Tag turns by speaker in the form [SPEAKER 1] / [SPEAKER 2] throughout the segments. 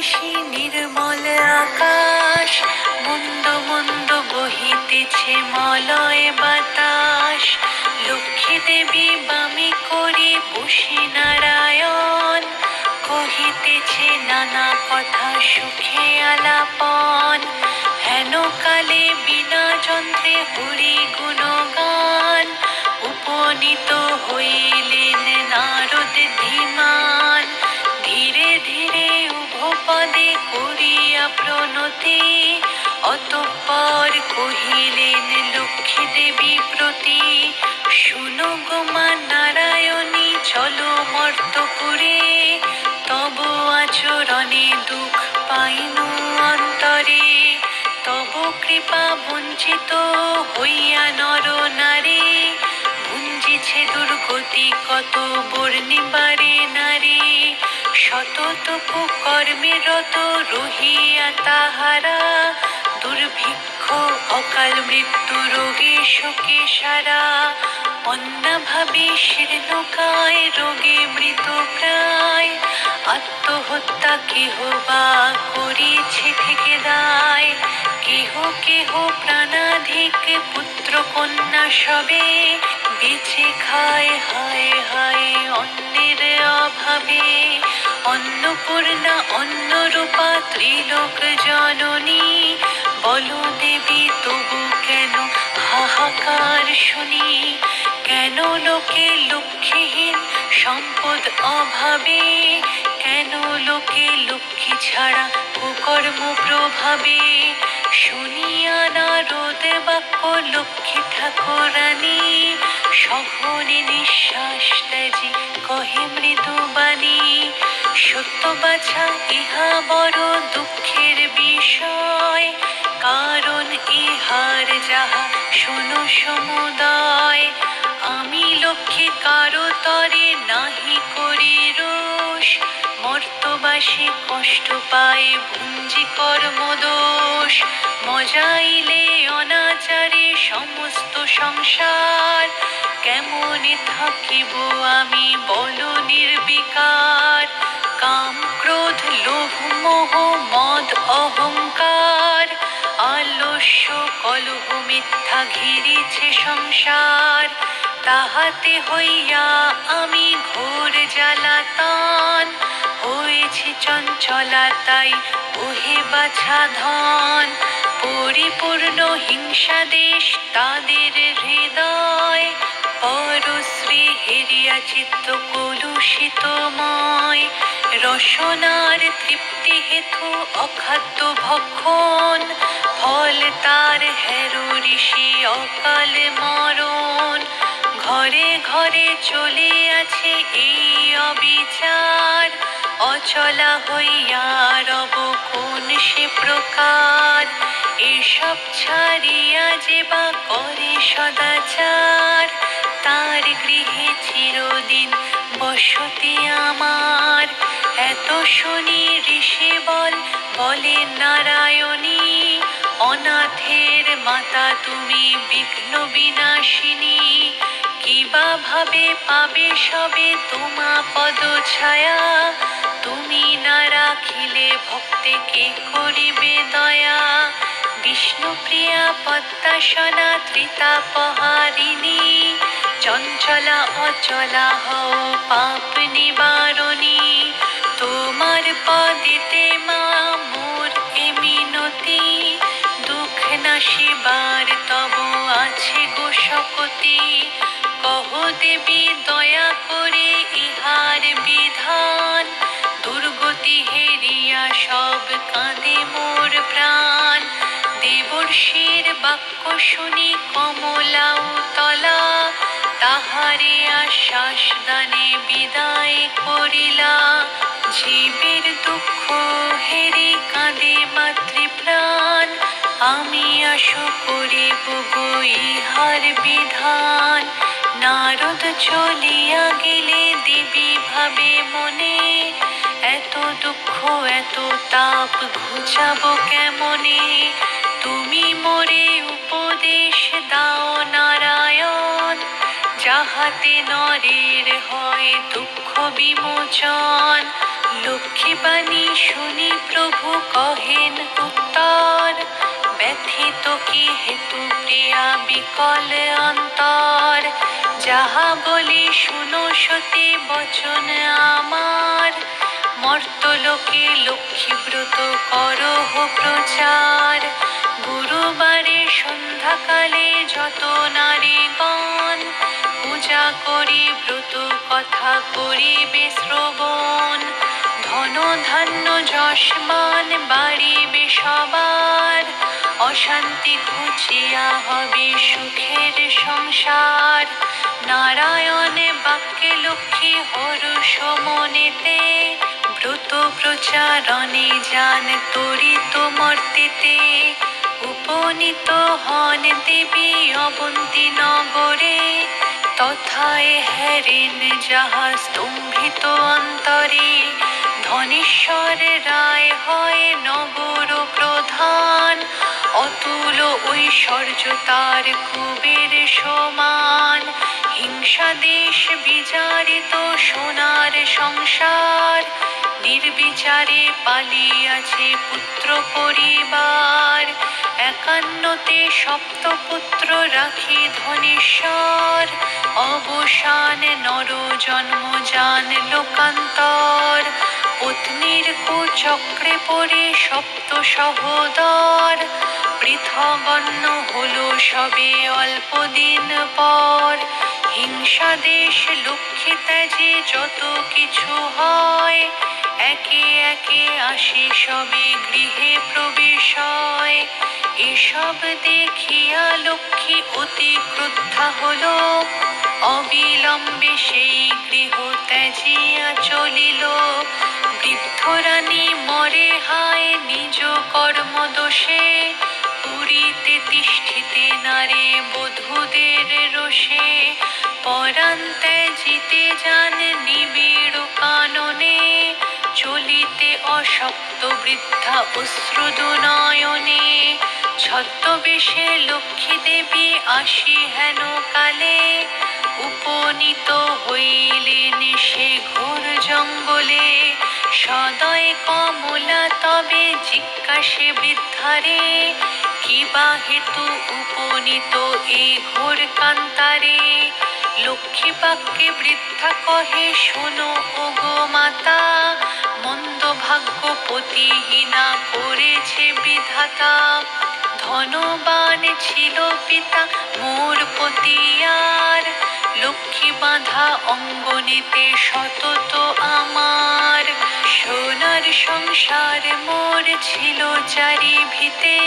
[SPEAKER 1] নিশি নির্মল আকাশ, মন্দ মন্দ বহিতেছে মলয় বাতাস। লক্ষ্মী দেবী বামে করে বসে নারায়ণ, কহিতেছে নানা কথা সুখে আলাপন। হেন কালে বিনা যন্ত্রে হরি গুণগান, উপনীত হইলেন নারদ ধীমান। ধীরে ধীরে উভপদে করিয়া প্রণতি, অতঃপর কহিলেন লক্ষ্মী দেবী প্রতি। শুনো গো মা নারায়ণী, চলো মর্তপুরে, তব আচরণে দুঃখ পাইনু অন্তরে। তব কৃপা বঞ্চিত হইয়া নর নারী, ভুঞ্জিছে দুর্গতি কত বর্ণিবারে নারী। সতত কুকর্মে রত রহিয়া তাহারা, দুর্ভিক্ষ অকাল মৃত্যু রোগে শোকে সারা। অন্নাভাবে শীর্ণকায় রোগে মৃত প্রায়, আত্মহত্যা কেহ বা করিছে থেকে দায়। কেহ কেহ প্রাণাধিক পুত্র কন্যা সবে, বেছে খায় হায় হায় অন্নের অভাবে। অন্নপূর্ণা অন্নরূপা ত্রিলোক জননী, বলো দেবী তবু কেন হাহাকার শুনি। কেন লোকে লক্ষ্মীহীন সম্পদ অভাবে, কেন লোকে লক্ষ্মী ছাড়া কুকর্ম প্রভাবে। শুনিয়া নারদ বাক্য লক্ষ্মী ঠাকুরানী, সঘনে নিঃশ্বাস ত্যাজি কহে মৃদু বাণী। সত্য বাছা ইহা বড় দুঃখের বিষয়, কারণ ইহার যাহা শোনো সমুদয়। আমি লক্ষ্মী কারো তরে নাহি করি রোষ, মর্তবাসী কষ্ট পায় ভুঞ্জি কর্মদোষ। মজাইলে অনাচারে সমস্ত সংসার, কেমনে থাকিব আমি বলো নির্বিকার। কাম ক্রোধ লোভ মোহ মদ অহংকার, আলস্য কলহ মিথ্যা ঘিরেছে সংসার। তাহাতে হইয়া আমি ঘোর জ্বালাতন, হয়েছি চঞ্চলা তাই ওহে বাছা ধন। পরিপূর্ণ হিংসা দেশ তাদের হৃদয়, পরশ্রী হেরিয়া চিত্ত কলুষিতময়। রসনার তৃপ্তি হেতু অখাদ্য ভক্ষণ, ফল তার হেরো ঋষি অকাল মরণ। ঘরে ঘরে চলে আছে এই অবিচার, অচলা হইয়া রব কোন সে প্রকার। এসব ছাড়িয়া যে বা করে সদাচার, তার গৃহে চিরদিন বসতি আমার। এত শুনি ঋষি বলে নারায়ণী, অনাথের মাতা তুমি বিঘ্ন বিনাশিনী। কিবা ভাবে পাবে সবে তোমা পদ ছায়া, তুমি না রাখিলে ভক্তে কে করিবে দয়া। বিষ্ণুপ্রিয়া পদ্মাসনা ত্রিতাপহারিণী, চঞ্চলা অচলা হও পাপ নিবারণী। তোমার পদেতে মা মোর এ মিনতি, দুঃখ নাশিবার তব আছে গো শকতি। কহ দেবী দয়া করে ইহার বিধান, দুর্গতি হেরিয়া সব কাঁদে মোর প্রাণ। দেবর্ষির বাক্য শুনি কমলা উতলা, তাহারে আশ্বাস দানে বিদায় করিলা। জীবের দুঃখ হেরে কাঁদে মাতৃপ্রাণ, আমি আশু করিব গো ইহার বিধান। নারদ চলিয়া গেলে দেবী ভাবে মনে, এত দুঃখ এত তাপ ঘুচাবো কেমনে। তুমি মোরে উপদেশ দাও নারায়ণ, যা যাহাতে নরের হয় দুঃখ বিমোচন। লক্ষ্মী বাণী শুনি প্রভু কহেন উত্তর, ব্যথিত কি হেতু প্রিয়া বিকল অন্তর। যাহা বলি শুনো সতী বচন আমার, মর্তলোকে লক্ষ্মী ব্রত করহ প্রচার। গুরুবারে সন্ধ্যাকালে যত নারীগণ, পূজা করি ব্রত কথা করিবে শ্রবণ। ধন ধান্য যশমান বাড়িবে সবার, অশান্তি ঘুচিয়া হবে সুখের সংসার। নারায়ণ বাক্যে লক্ষ্মী হর্ষ মনেতে, ব্রত প্রচারণে যান তরিত মর্তেতে। উপনীত হন দেবী অবন্তী নগরে, তথায় হেরেন যাহা স্তম্ভিত অন্তরে। ধনেশ্বর রায় হয় নগর প্রধান, অতুল ঐশ্বর্য তার কুবের সমান। হিংসা দেশ বিচারিত সোনার সংসার, নির্বিচারে পালিয়াছে পুত্র পরিবার। একান্নতে সপ্তপুত্র রাখি ধনেশ্বর, অবসান নর জন্ম যান লোকান্তর। পত্নীর কুচক্রে পড়ে সপ্ত সহোদর, পৃথগন্য হলো সবে অল্প দিন পর। হিংসা দেশ লক্ষ্মী ত্যাজে যত কিছু হয়, একে একে আসে সবে গৃহে প্রবেশ হয়। এসব দেখিয়া লক্ষ্মী অতি ক্রুদ্ধা হলো, অবিলম্বে সেই গৃহ ত্যাজিয়া চলিল। বৃদ্ধ রানী মরে হায় নিজ কর্ম দোষে, পুরীতে তিষ্ঠিতে নারে বধূদের রোষে। পরাণ ত্যাজিতে যান নিবিড় কাননে, চলিতে অশক্ত বৃদ্ধা অশ্রুদু নয়নে। ছদ্মবেশে লক্ষ্মী দেবী আসি হেন কালে, উপনীত হইলেন সে ঘোর জঙ্গলে। সদয় কমলা তবে জিজ্ঞাসে বৃদ্ধারে, কিবা হেতু উপনীত এ ঘোর কান্তারে। লক্ষ্মী বাক্যে বৃদ্ধা কহে শোনো ওগো মাতা, মন্দ ভাগ্য পতিহীনা করেছে বিধাতা। ধনবান ছিল পিতা মোর পতিয়ার, লক্ষ্মী বাঁধা অঙ্গনেতে সতত আমার। সোনার সংসার মোর ছিল চারি ভিতে,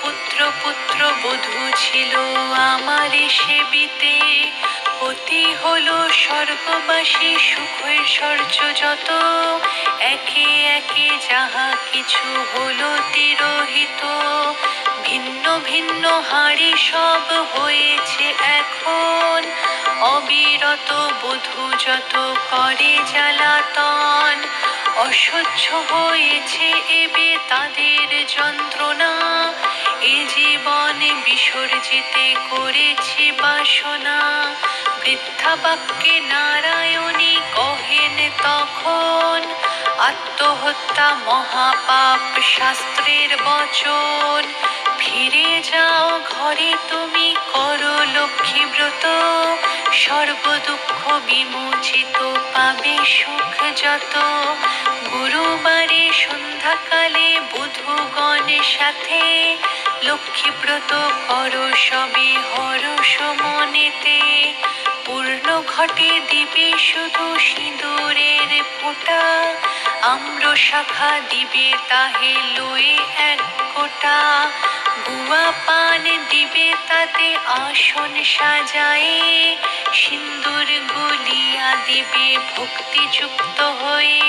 [SPEAKER 1] পুত্র পুত্র বধূ ছিল আমার সেবিতে। পতি হলো স্বর্গবাসী সুখ ঐশ্বর্য যত, একে একে যাহা কিছু হলো তিরোহিত। ভিন্ন ভিন্ন হাড়ি সব হয়েছে এখন, অবিরত বধূ যত করে জ্বালাতন। অসহ্য হয়েছে এবে তাদের যন্ত্রণা, এ জীবনে বিসর্জিতে করেছি বাসনা। বৃদ্ধা বাক্যে নারায়ণী কহেন তখন, আত্মহত্যা মহাপাপ শাস্ত্রের বচন। ফিরে যাও ঘরে তুমি করো লক্ষ্মী ব্রত, সর্ব দুঃখ বিমোচিত পাবে সুখ যত। গুরুবারে সন্ধ্যাকালে বধূগণ সাথে, লক্ষ্মী ব্রত করো সবে হরষ মনেতে। পূর্ণ ঘটে দিবে শুধু সিঁদুরের ফোঁটা, আম্র শাখা দিবে তাহে লয়ে এক কোটা। গুয়া পান দিবে তাতে আসন সাজায়ে, সিন্দুর গুলিয়া দিবে ভক্তিযুক্ত হয়ে।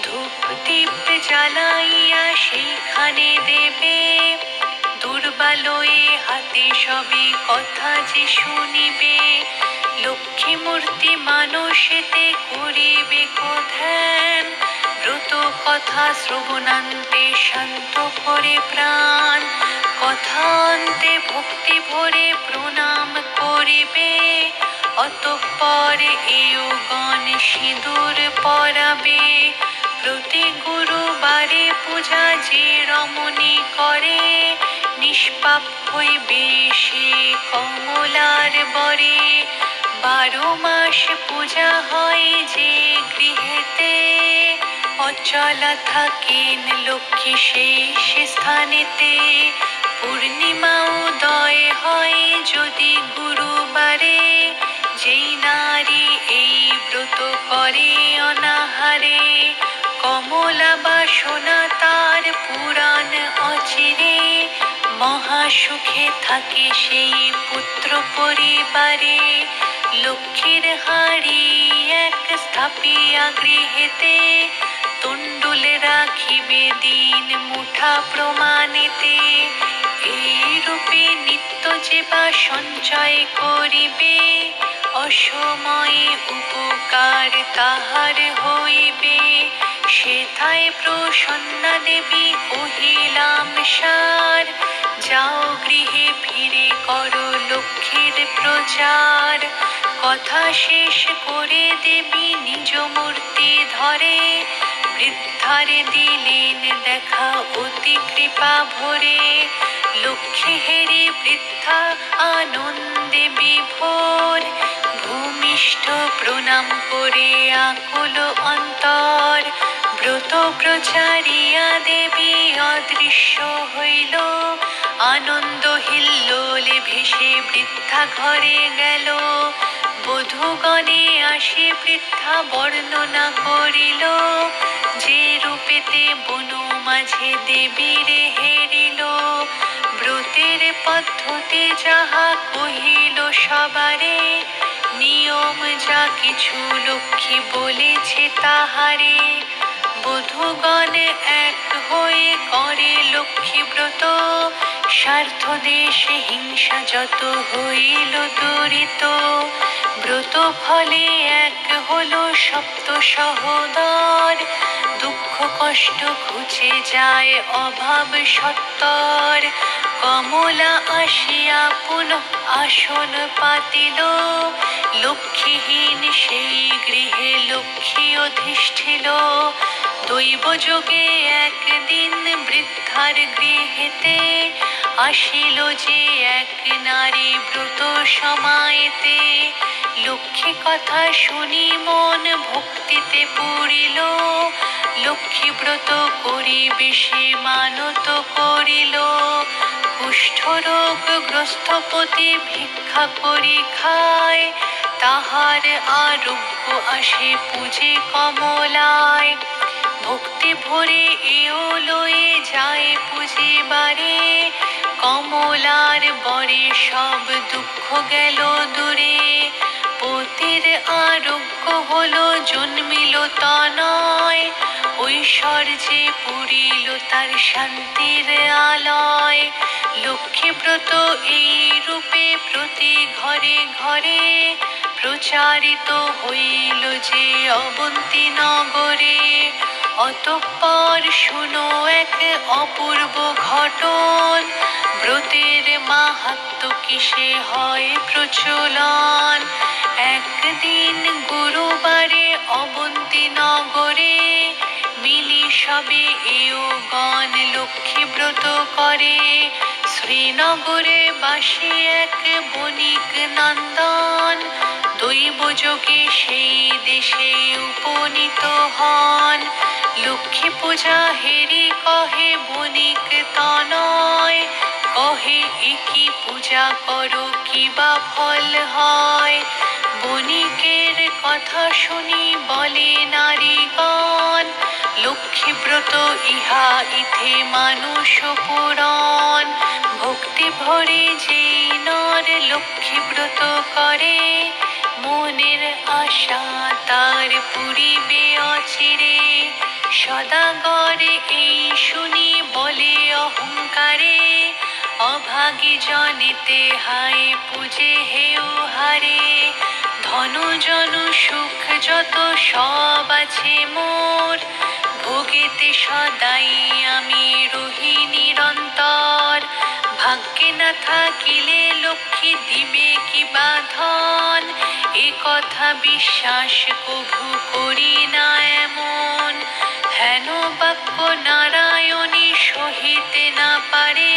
[SPEAKER 1] ধূপ দীপ জ্বালাইয়া সেইখানে দেবে, দুর্বালয়ে হাতে সবে কথা যে শুনিবে। লক্ষ্মী মূর্তি মানসেতে করিবে ধ্যান, ব্রত কথা শ্রবণান্তে শান্ত করে প্রাণ। কথান্তে ভক্তি ভরে প্রণাম করিবে, অতঃপর এওগণ সিঁদুর পরাবে। প্রতি গুরুবারে পূজা যে রমণী করে, নিষ্পাপ হইবে সে কমলার বরে। 12 মাস পূজা হয় যে গৃহেতে, অচলা থাকেন লক্ষ্মী শেষ স্থানেতে। পূর্ণিমা উদয় হয় যদি গুরুবারে, যেই নারী এই ব্রত করে অনাহারে। কমলা বাসনা তার পুরাণ অচিরে, মহাসুখে থাকে সেই পুত্র পরিবারে। লক্ষ্মীর হাড়ি এক স্থাপিয়া গৃহেতে, তণ্ডুলে রাখিবে দিন মুঠা প্রমাণেতে। এই রূপে নিত্য যেবা সঞ্চয় করিবে, অসময়ে উপকার তাহার হইবে। সেথায় প্রসন্না দেবী কহিলাম সার, যাও গৃহে ফিরে করো লক্ষ্মীর প্রচার। কথা শেষ করে দেবী নিজ মূর্তি ধরে, বৃদ্ধারে দিলেন দেখা অতি কৃপা ভরে। লক্ষ্মী হেরি বৃদ্ধা আনন্দে বিভোর, ভূমিষ্ঠ প্রণাম করে আকুল অন্তর। ব্রত প্রচারিয়া দেবী অদৃশ্য হইল, আনন্দ হিল্লোলে ভেসে বৃদ্ধা ঘরে গেল। বধূগণে আসি বৃদ্ধা বর্ণনা করিল, যে রূপেতে বনু মাঝে দেবীরে হেরিল। ব্রতের পদ্ধতি যাহা কহিল সবারে, নিয়ম যা কিছু লক্ষ্মী বলেছে তাহারে। বধূগণ এক হয়ে করে লক্ষ্মী ব্রত, স্বার্থ দেশে হিংসা যত হইল দূরিত। ব্রত ফলে এক হলো সপ্ত সহোদর, দুঃখ কষ্ট ঘুচে যায় অভাব সত্তর। কমলা আসিয়া পুনঃ আসন পাতিল, লক্ষ্মীহীন সেই গৃহে লক্ষ্মী অধিষ্ঠিল। দৈব যোগে একদিন বৃদ্ধার গৃহেতে, আসিল যে এক নারী ব্রত সমায়েতে। লক্ষ্মী কথা শুনি মন ভক্তিতে পড়িল, লক্ষ্মী ব্রত করিবে সে মানত করিল। কুষ্ঠরোগ গ্রস্তপতি ভিক্ষা করি খায়, তাহার আরোগ্য আসে পূজে কমলায়। ভক্তি ভরে এও লয়ে যায় পুজিবারে, কমলার বরে সব দুঃখ গেল দূরে। পতির আরোগ্য হলো জন্মিল তনয়, ঐশ্বর্যে পুরিল তার শান্তির আলয়। লক্ষ্মী ব্রত এই রূপে প্রতি ঘরে ঘরে, প্রচারিত হইল যে অবন্তী নগরে। অতঃপর শুনো এক অপূর্ব ঘটন, ব্রতের মাহাত্ম্য কিসে হয় প্রচলন। একদিন গুরুবারে অবন্তী নগরে, মিলি সবে এওগণ লক্ষ্মী ব্রত করে। শ্রীনগরে বাসী এক বণিক নন্দন, দৈব যোগে সেই দেশে উপনীত হন। লক্ষ্মী পূজা হেরি কহে বণিক তনয়, কহে একি পূজা করো কি বা ফল হয়। বণিকের কথা শুনি বলে নারীগণ, লক্ষ্মী ব্রত ইহা ইথে মানুষ পুরাণ। ভক্তি ভরে যে নর লক্ষ্মী ব্রত করে, মনের আশা তার পুরিবে অচিরে। সদাগরে এই শুনি বলে অহংকারে, অভাগী জনেতে হায় পূজে হেউ হারে। ধন জন সুখ যত সব আছে মোর, ভোগেতে সদাই আমি রহি নিরন্তর। ভাগ্যে না থাকিলে লক্ষ্মী দিবে কি বা ধন, এ কথা বিশ্বাস কভু করি না এমন। হেন বাক্য নারায়ণী সহিতে না পারে,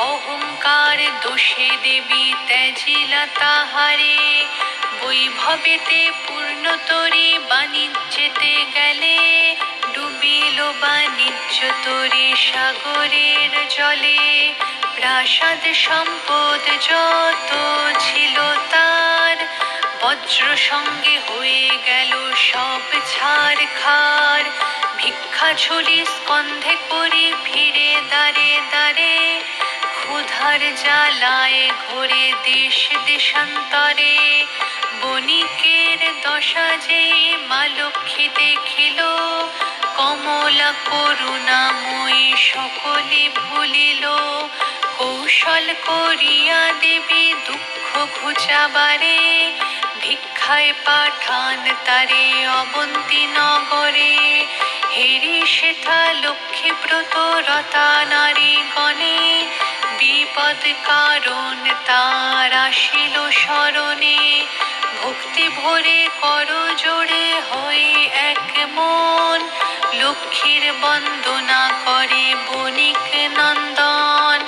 [SPEAKER 1] অহংকার দোষে দেবী ত্যাজিলা তাহারে। বৈভবেতে পূর্ণতরী বাণিজ্যেতে গেলে, ডুবিল বাণিজ্য তরী সাগরের জলে। প্রাসাদ সম্পদ যত ছিল তার, বজ্র সঙ্গে হয়ে গেল সব ছারখার। ভিক্ষা ঝুলি স্কন্ধে করি ফিরে দাঁড়ে দাঁড়ে, ক্ষুধার জ্বালায় ঘোরে দেশ দেশান্তরে। বণিকের দশা যেই মা লক্ষ্মী দেখিল, কমলা করুণাময়ী সকলে ভুলিল। কৌশল করিয়া দেবী দুঃখ ঘুচাবারে, ভিক্ষায় পাঠান তারে অবন্তী নগরে। হেরি সেথা লক্ষ্মীব্রত রতা নারী গণে, বিপদ কারণ তার আসিল স্মরণে। ভক্তি ভরে কর জোড়ে হই এক মন, লক্ষ্মীর বন্দনা করে বণিক নন্দন।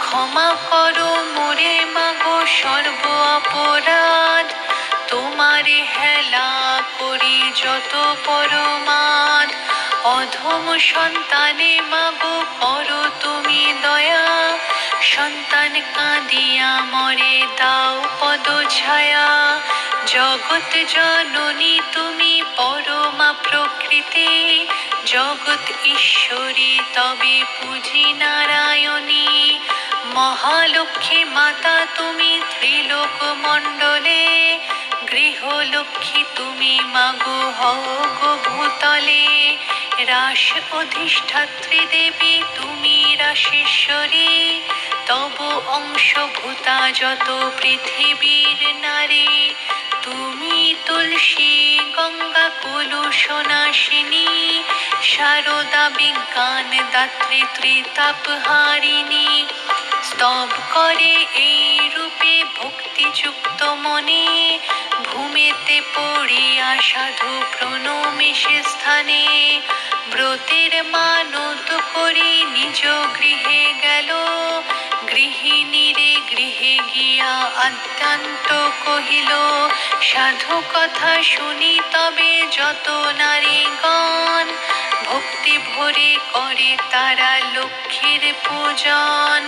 [SPEAKER 1] ক্ষমা করো মোরে মাগো সর্ব অপরাধ, তোমারে হেলা করি যত পরমাদ। অধম সন্তানে মাগো করো তুমি দয়া, সন্তান কাঁদিয়া মরে দাও পদ ছায়া। জগৎ জননী তুমি পরমা প্রকৃতি, জগৎ ঈশ্বরী তবে পূজি নারায়ণী। মহালক্ষ্মী মাতা তুমি ত্রিলোক মণ্ডলে, গৃহলক্ষ্মী তুমি মাগো হও গো ভূতলে। রাস অধিষ্ঠাত্রী দেবী তুমি রাসেশ্বরী, তব অংশভূতা যত পৃথিবীর নারী। তুমি তুলসী গঙ্গা কুলুষনাশিনী, শারদা বিজ্ঞান দাত্রী ত্রিতাপহারিণী। স্তব করে এই রূপে ভক্তিযুক্ত মনে, ভূমিতে পড়িয়া সাধু প্রণমে সে স্থানে। ব্রতের মানত করি নিজ গৃহে গেল, গৃহিণীরে গৃহে গিয়া আদ্যান্ত কহিল। সাধু কথা শুনি তবে যত নারীগণ, ভক্তি ভরে করে তারা লক্ষ্মীর পূজন।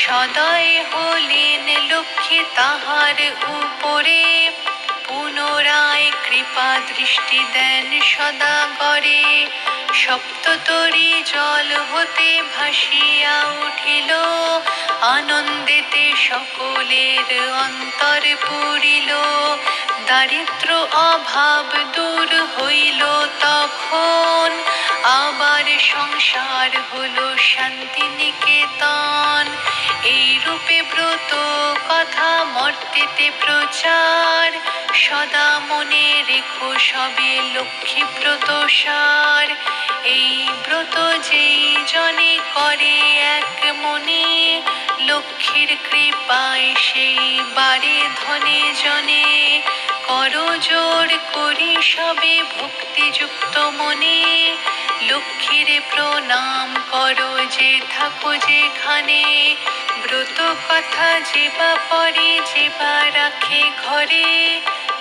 [SPEAKER 1] সদয় হলেন লক্ষ্মী তাহার উপরে, পুনরায় কৃপা দৃষ্টি দেন সদা গরে। সপ্ততরী জল হতে ভাসিয়া উঠিল, আনন্দেতে সকলের অন্তর পুরিল। দারিদ্র অভাব দূর হইল তখন, আবার সংসার হলো শান্তি নিকেতন। এই রূপে ব্রত কথা মর্তেতে প্রচার, সদা মনে রেখো সবে লক্ষ্মী ব্রত সার। এই ব্রত যেই জনে করে এক মনে, লক্ষ্মীর কৃপায় সেই বারে ধনে জনে। করো জোর করি সবে ভক্তিযুক্ত মনে, লক্ষ্মীর প্রণাম করো যে থাকো যেখানে। ব্রত কথা যেবা পরে যেবা রাখে ঘরে,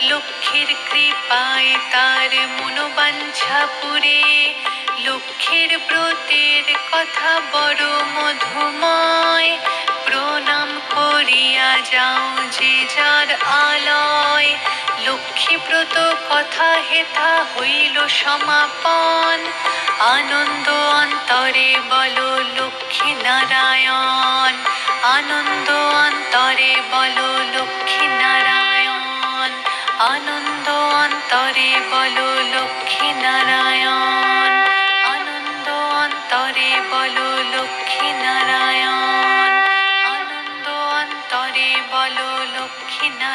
[SPEAKER 1] লক্ষ্মীর কৃপায় তার মনোবাঞ্ছা পুরে। লক্ষ্মীর ব্রতের কথা বড় মধুময়, প্রণাম করিয়া যাও যে যার আলয়। লক্ষ্মী ব্রত কথা হেথা হইল সমাপন, আনন্দ অন্তরে বলো লক্ষ্মী নারায়ণ। আনন্দ অন্তরে বলো লক্ষ্মী নারায়ণ, আনন্দ অন্তরে বলো লক্ষ্মী নারায়ণ, আনন্দ অন্তরে বলো লক্ষ্মী নারায়ণ, আনন্দ অন্তরে বলো লক্ষ্মী নারায়ণ।